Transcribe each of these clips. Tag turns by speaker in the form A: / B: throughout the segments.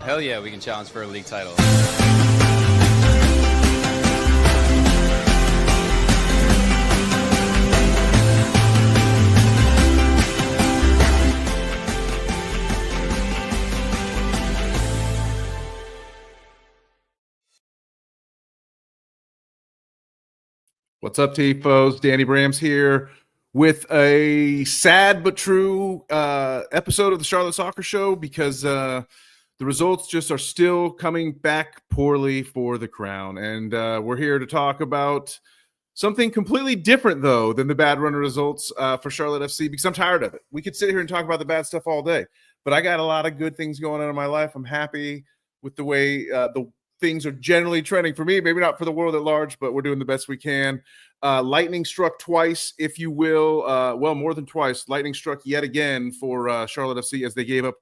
A: Hell yeah, we can challenge for a league title.
B: What's up, Tifos? DannyBrams here with a sad but true episode of the Charlotte Soccer Show because the results just are still coming back poorly for the Crown. And we're here to talk about something completely different, though, than the bad run of results for Charlotte FC, because I'm tired of it. We could sit here and talk about the bad stuff all day, but I got a lot of good things going on in my life. I'm happy with the way the things are generally trending for me, maybe not for the world at large, but we're doing the best we can. Lightning struck twice, if you will. Well, more than twice. Lightning struck yet again for Charlotte FC as they gave up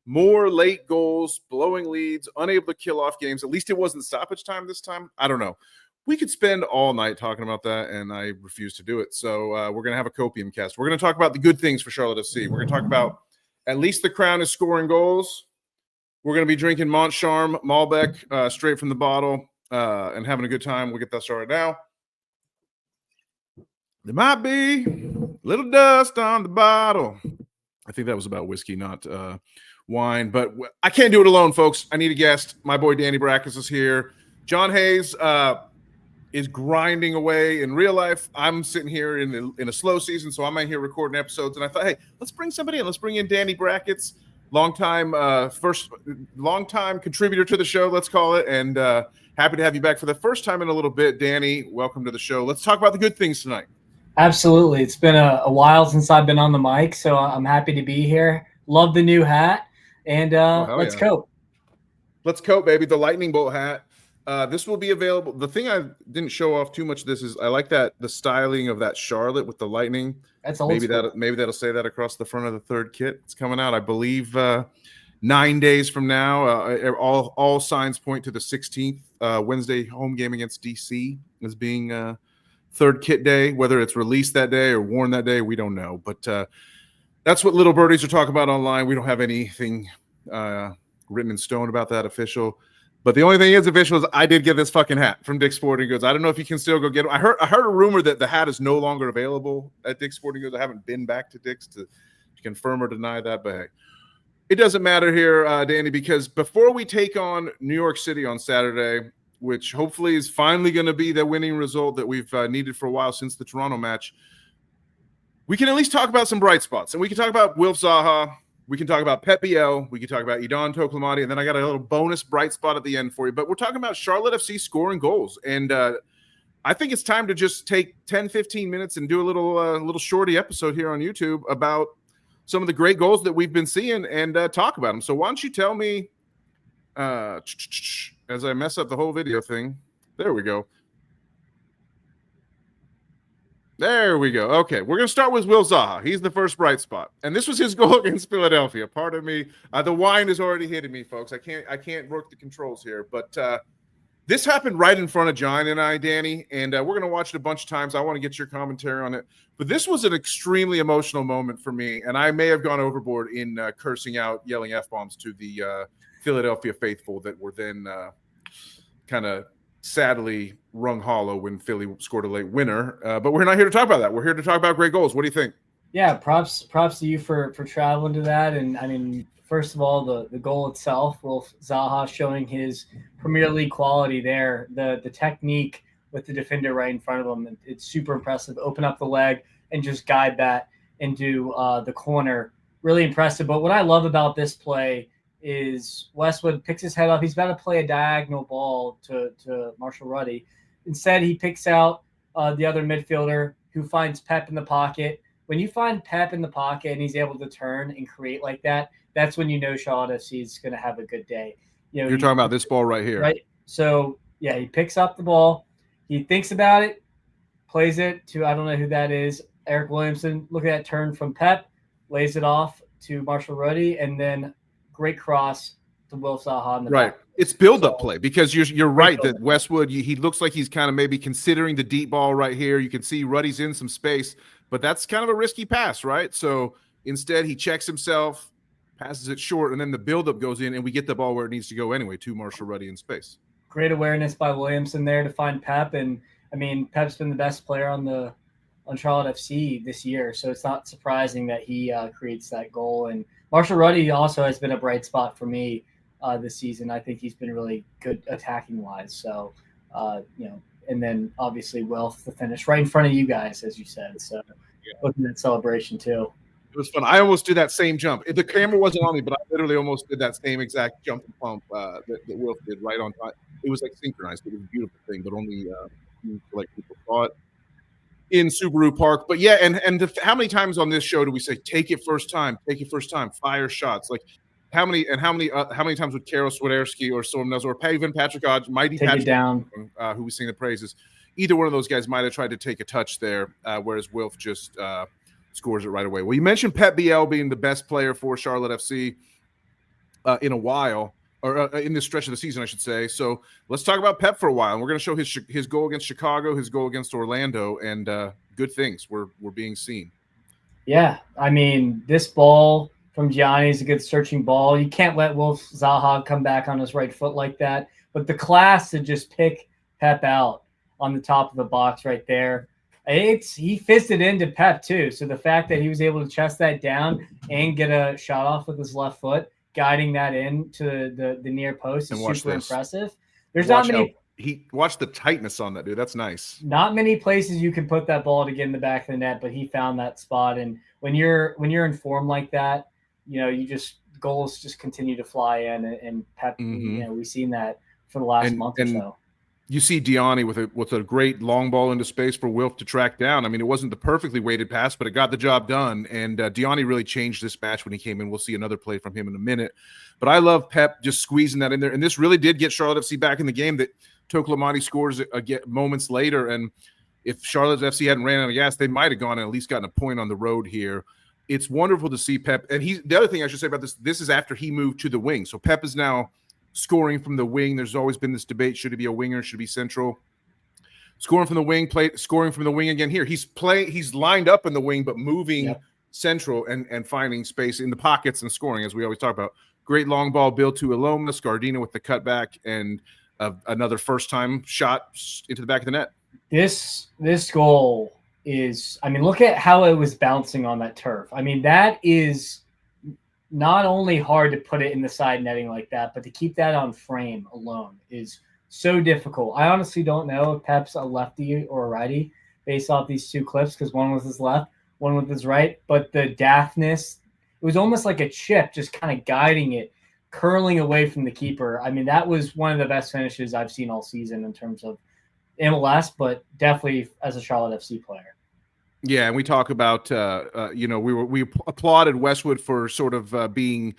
B: more late goals, blowing leads, unable to kill off games. At least it wasn't stoppage time this time. I don't know. We could spend all night talking about that, and I refuse to do it. So we're going to have a Copium Cast. We're going to talk about the good things for Charlotte FC. We're going to talk about at least the Crown is scoring goals. We're going to be drinking Montcharm Malbec straight from the bottle and having a good time. We'll get that started now. There might be a little dust on the bottle. I think that was about whiskey, not wine. But I can't do it alone, folks. I need a guest. My boy Danny Brams is here. John Hayes is grinding away in real life. I'm sitting here in a slow season, so I'm out here recording episodes. And I thought, hey, let's bring somebody in. Let's bring in Danny Brackets. Longtime contributor to the show, let's call it, and happy to have you back for the first time in a little bit. Danny, welcome to the show. Let's talk about the good things tonight.
C: Absolutely. It's been a while since I've been on the mic, so I'm happy to be here. Love the new hat, and let's cope.
B: Let's cope, baby. The lightning bolt hat. This will be available. The thing I didn't show off too much of this is I like the styling of that Charlotte with the lightning.
C: That's old school.
B: Maybe that'll say that across the front of the third kit. It's coming out, I believe, 9 days from now. All signs point to the 16th Wednesday home game against DC as being third kit day. Whether it's released that day or worn that day, we don't know. But that's what little birdies are talking about online. We don't have anything written in stone about that official. But the only thing is official is I did get this fucking hat from Dick's Sporting Goods. I don't know if you can still go get it. I heard a rumor that the hat is no longer available at Dick's Sporting Goods. I haven't been back to Dick's to confirm or deny that, but hey, it doesn't matter here, Danny, because before we take on New York City on Saturday, which hopefully is finally going to be the winning result that we've needed for a while since the Toronto match, we can at least talk about some bright spots. And we can talk about Wilf Zaha. We can talk about Pep Biel. We can talk about Idan Tokamati. And then I got a little bonus bright spot at the end for you. But we're talking about Charlotte FC scoring goals. And I think it's time to just take 10, 15 minutes and do a little shorty episode here on YouTube about some of the great goals that we've been seeing and talk about them. So why don't you tell me, as I mess up the whole video thing. There we go. There we go. Okay, we're going to start with Will Zaha. He's the first bright spot. And this was his goal against Philadelphia. Pardon me. The wine is already hitting me, folks. I can't work the controls here. But this happened right in front of John and I, Danny, and we're going to watch it a bunch of times. I want to get your commentary on it. But this was an extremely emotional moment for me, and I may have gone overboard in cursing out, yelling F-bombs to the Philadelphia faithful that were then kind of sadly rung hollow when Philly scored a late winner. But we're not here to talk about that. We're here to talk about great goals. What do you think?
C: Yeah, props to you for traveling to that. And I mean, first of all, the goal itself, Wilf Zaha showing his Premier League quality there. The technique with the defender right in front of him, it's super impressive. Open up the leg and just guide that into the corner. Really impressive. But what I love about this play is Westwood picks his head up. He's about to play a diagonal ball to Marshall Ruddy. Instead, he picks out the other midfielder who finds Pep in the pocket. When you find Pep in the pocket and he's able to turn and create like that, that's when you know Charlotte FC is going to have a good day.
B: You're talking about this ball right here.
C: Right? So, yeah, he picks up the ball. He thinks about it, plays it to, I don't know who that is, Eric Williamson. Look at that turn from Pep, lays it off to Marshall Ruddy, and then great cross to Wilf Zaha.
B: Right. It's build-up play because you're right that Westwood, he looks like he's kind of maybe considering the deep ball right here. You can see Ruddy's in some space, but that's kind of a risky pass, right? So instead he checks himself, passes it short, and then the buildup goes in, and we get the ball where it needs to go anyway to Marshall Ruddy in space.
C: Great awareness by Williamson there to find Pep, and I mean Pep's been the best player on Charlotte FC this year, so it's not surprising that he creates that goal. And Marshall Ruddy also has been a bright spot for me this season. I think he's been really good attacking wise. So and then obviously Wilf the finish right in front of you guys, as you said. So looking at celebration too.
B: It was fun. I almost did that same jump. The camera wasn't on me, but I literally almost did that same exact jump and pump that Wilf did right on time. It was like synchronized. It was a beautiful thing, but only like people saw it in Subaru Park. But yeah, and how many times on this show do we say take it first time, fire shots? Like how many times would Karol Swiderski or someone else, or even Patrick Hodge, mighty
C: take
B: Patrick,
C: it down,
B: who we sing the praises? Either one of those guys might have tried to take a touch there, whereas Wilf just scores it right away. Well, you mentioned Pep Biel being the best player for Charlotte FC in a while, or in this stretch of the season, I should say. So let's talk about Pep for a while. And we're going to show his goal against Chicago, his goal against Orlando, and good things were being seen.
C: Yeah, I mean, this ball from Gianni is a good searching ball. You can't let Wilf Zaha come back on his right foot like that. But the class to just pick Pep out on the top of the box right there. He fisted into Pep too. So the fact that he was able to chest that down and get a shot off with his left foot, guiding that in to the near post is super impressive. There's not many.
B: Watch the tightness on that, dude. That's nice.
C: Not many places you can put that ball to get in the back of the net, but he found that spot. And when you're in form like that, goals just continue to fly in. And Pep, we've seen that for the last month or so.
B: You see Diani with a great long ball into space for Wilf to track down. I mean, it wasn't the perfectly weighted pass, but it got the job done. And Diani really changed this match when he came in. We'll see another play from him in a minute. But I love Pep just squeezing that in there. And this really did get Charlotte FC back in the game. That Tokamati scores moments later. And if Charlotte FC hadn't ran out of gas, they might have gone and at least gotten a point on the road here. It's wonderful to see Pep. And the other thing I should say about this is after he moved to the wing. So Pep is now scoring from the wing. There's always been this debate: should he be a winger? Should he be central? Scoring from the wing, scoring from the wing again here. He's lined up in the wing, but moving central and finding space in the pockets and scoring, as we always talk about. Great long ball build to Aloma, Scardina with the cutback, and another first-time shot into the back of the net.
C: This goal is, I mean, look at how it was bouncing on that turf. I mean, that is not only hard to put it in the side netting like that, but to keep that on frame alone is so difficult. I honestly don't know if Pep's a lefty or a righty based off these two clips, because one was his left, one with his right. But the daftness, it was almost like a chip just kind of guiding it, curling away from the keeper. I mean, that was one of the best finishes I've seen all season in terms of MLS, but definitely as a Charlotte FC player.
B: Yeah, and we talk about we applauded Westwood for sort of being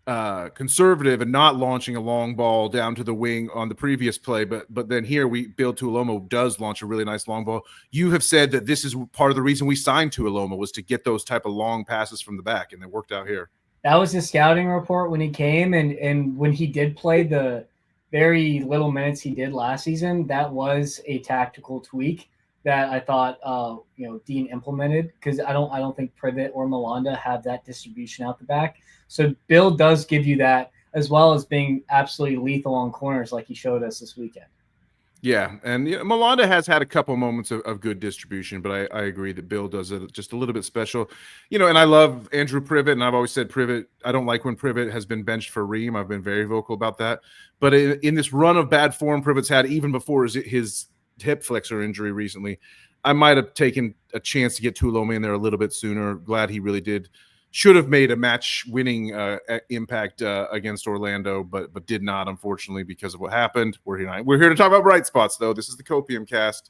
B: conservative and not launching a long ball down to the wing on the previous play, but then here Tuilomo does launch a really nice long ball. You have said that this is part of the reason we signed Tuilomo was to get those type of long passes from the back, and it worked out here.
C: That was his scouting report when he came, and when he did play the very little minutes he did last season, that was a tactical tweak that I thought Dean implemented, because I don't think Privet or Malanda have that distribution out the back. So Bill does give you that, as well as being absolutely lethal on corners like he showed us this weekend.
B: Yeah, and Malanda has had a couple moments of good distribution, but I agree that Bill does it just a little bit special. And I love Andrew Privet, and I've always said Privet, I don't like when Privet has been benched for Ream. I've been very vocal about that. But in this run of bad form Privet's had, even before his hip flexor injury recently, I might have taken a chance to get Tuilomo in there a little bit sooner. Glad he really did. Should have made a match-winning impact against Orlando, but did not, unfortunately, because of what happened. We're here to talk about bright spots, though. This is the Copium Cast.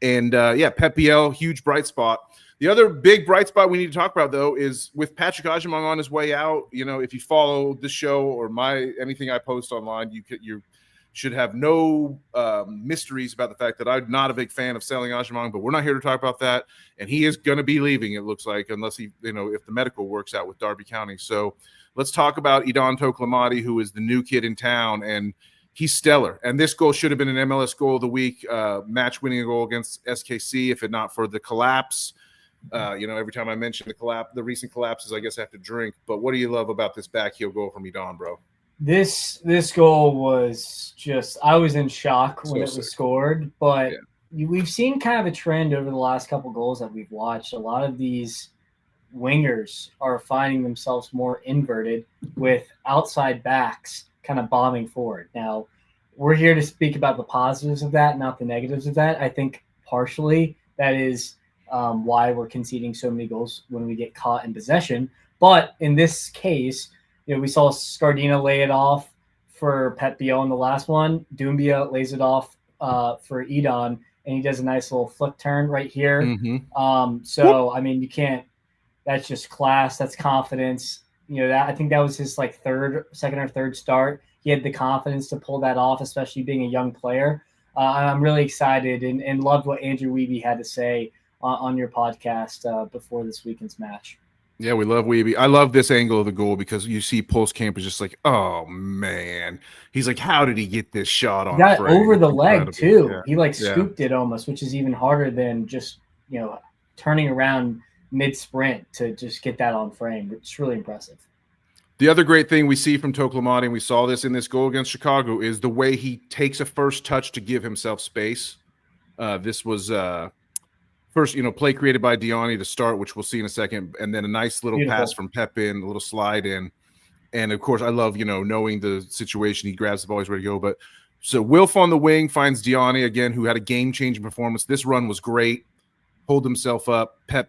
B: And, Pep Biel, huge bright spot. The other big bright spot we need to talk about, though, is with Patrick Ajimong on his way out. If you follow the show or anything I post online, you should have no mysteries about the fact that I'm not a big fan of selling Ajimong, but we're not here to talk about that. And he is going to be leaving, it looks like, unless he, if the medical works out with Derby County. So let's talk about Idan Tokamati, who is the new kid in town, and he's stellar. And this goal should have been an MLS goal of the week, match-winning goal against SKC, if it not for the collapse. Every time I mention the recent collapses, I guess I have to drink. But what do you love about this back heel goal from Edon, bro?
C: This goal was just, I was in shock when it was scored, but we've seen kind of a trend over the last couple goals that we've watched. A lot of these wingers are finding themselves more inverted with outside backs kind of bombing forward. Now, we're here to speak about the positives of that, not the negatives of that. I think partially that is why we're conceding so many goals when we get caught in possession. But in this case, we saw Scardina lay it off for Pep Biel in the last one. Doumbia lays it off for Edon, and he does a nice little flick turn right here. I mean, you can't. That's just class. That's confidence. I think that was his second or third start. He had the confidence to pull that off, especially being a young player. I'm really excited and loved what Andrew Wiebe had to say on your podcast before this weekend's match.
B: Yeah, we love Wiebe. I love this angle of the goal because you see Pulskamp is just like, oh man. He's like, how did he get this shot on?
C: He got over the leg too.
B: Yeah.
C: He scooped it almost, which is even harder than just turning around mid-sprint to just get that on frame. It's really impressive.
B: The other great thing we see from Tokamati, and we saw this in this goal against Chicago, is the way he takes a first touch to give himself space. This was first, play created by Diani to start, which we'll see in a second, and then a nice little pass from Pep in, a little slide in. And, of course, I love, knowing the situation. He grabs the ball, he's ready to go. But so Wilf on the wing finds Diani, again, who had a game-changing performance. This run was great. Hold himself up. Pep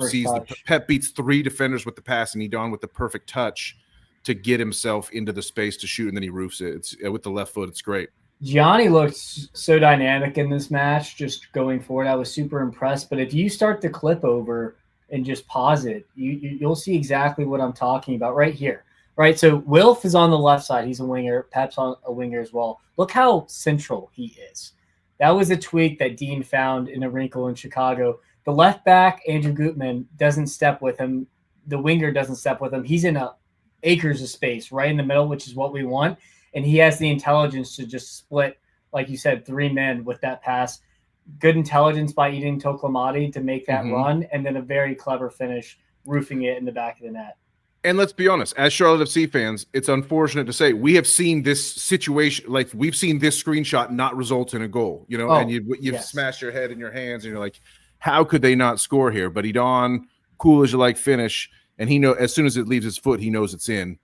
B: beats 3 defenders with the pass, and Edon with the perfect touch to get himself into the space to shoot, and then he roofs it. It's with the left foot. It's great.
C: Gianni looked so dynamic in this match, just going forward. I was super impressed. But if you start the clip over and just pause it, you'll see exactly what I'm talking about right here. Right, so Wilf is on the left side. He's a winger. Pep's on a winger as well. Look how central he is. That was a tweak that Dean found in a wrinkle in Chicago. The left back, Andrew Gutman, doesn't step with him. The winger doesn't step with him. He's in acres of space right in the middle, which is what we want. And he has the intelligence to just split, like you said, 3 men with that pass. Good intelligence by Edon Tokamati to make that run, and then a very clever finish, roofing it in the back of the net.
B: And let's be honest, as Charlotte FC fans, it's unfortunate to say we have seen this situation, like we've seen this screenshot not result in a goal, and you've smashed your head in your hands, and you're like, how could they not score here? But Edon, cool as you like finish, and he as soon as it leaves his foot, he knows it's in.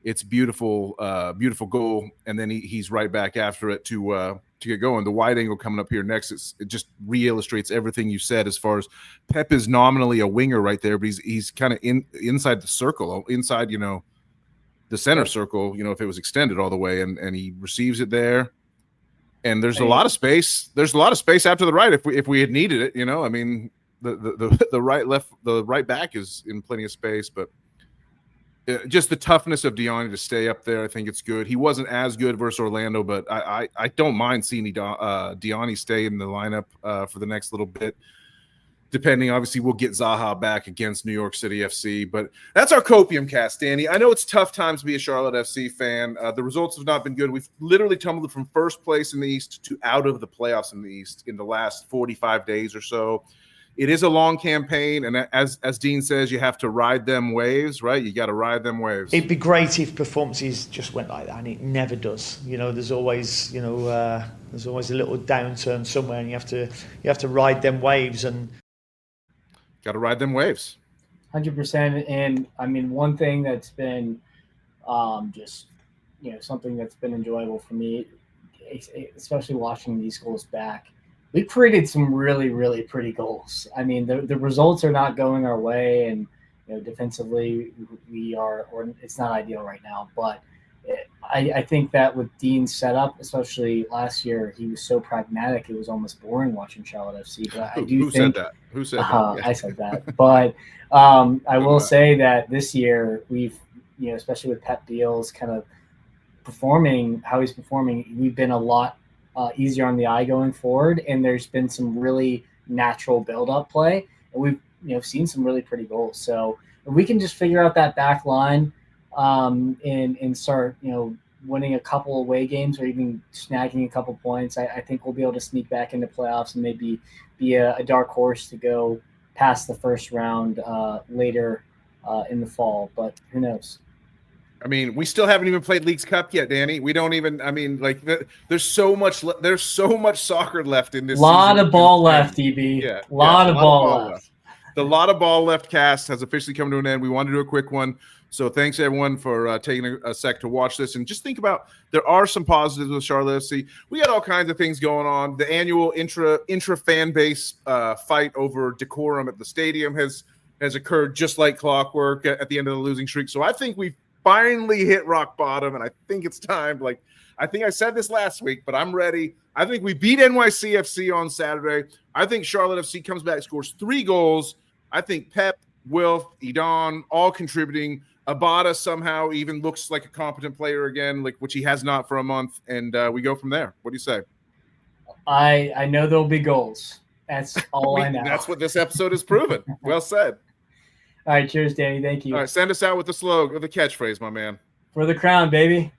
B: It's beautiful, beautiful goal, and then he's right back after it to get going. The wide angle coming up here next, it just re-illustrates everything you said as far as Pep is nominally a winger right there, but he's kind of inside the circle, inside the center circle. If it was extended all the way, and he receives it there. And there's a lot of space. There's a lot of space out to the right if we had needed it. I mean, the right back is in plenty of space, but just the toughness of Diani to stay up there, I think it's good. He wasn't as good versus Orlando, but I don't mind seeing Diani stay in the lineup for the next little bit. Depending, obviously, we'll get Zaha back against New York City FC. But that's our Copium Cast, Danny. I know it's tough times to be a Charlotte FC fan. The results have not been good. We've literally tumbled from first place in the East to out of the playoffs in the East in the last 45 days or so. It is a long campaign, and as Dean says, you have to ride them waves, right? You got to ride them waves.
D: It'd be great if performances just went like that, and it never does. There's always, a little downturn somewhere, and you have to ride them waves and.
B: Got to ride them waves.
C: 100%. And I mean, one thing that's been something that's been enjoyable for me, especially watching these goals back, we created some really, really pretty goals. I mean, the results are not going our way, and defensively it's not ideal right now, but I think that with Dean's setup, especially last year, he was so pragmatic. It was almost boring watching Charlotte FC. But Who
B: said that? Who said that?
C: I said that. But I will say that this year we've, especially with Pep Biel's kind of performing, how he's performing, we've been a lot easier on the eye going forward. And there's been some really natural build-up play. And we've seen some really pretty goals. So if we can just figure out that back line, and start, winning a couple away games or even snagging a couple points, I think we'll be able to sneak back into playoffs and maybe be a dark horse to go past the first round later in the fall. But who knows?
B: I mean, we still haven't even played Leagues Cup yet, Danny. We don't even. I mean, like, there's so much soccer left in this.
C: Lot
B: season.
C: of ball left, DB.
B: Yeah,
C: a lot of ball left.
B: The lot of ball left cast has officially come to an end. We wanted to do a quick one. So thanks everyone for taking a sec to watch this, and just think about, there are some positives with Charlotte FC. We got all kinds of things going on. The annual intra fan base fight over decorum at the stadium has occurred just like clockwork at the end of the losing streak. So I think we've finally hit rock bottom, and I think it's time. Like, I think I said this last week, but I'm ready. I think we beat NYCFC on Saturday. I think Charlotte FC comes back, scores 3 goals. I think Pep, Wilf, Idon all contributing. Abada somehow even looks like a competent player again, like, which he has not for a month, and we go from there. What do you say?
C: I know there'll be goals. That's all I know.
B: That's what this episode has proven. Well said.
C: All right, cheers, Danny. Thank you.
B: All right, send us out with the slogan, with the catchphrase, my man.
C: For the crown, baby.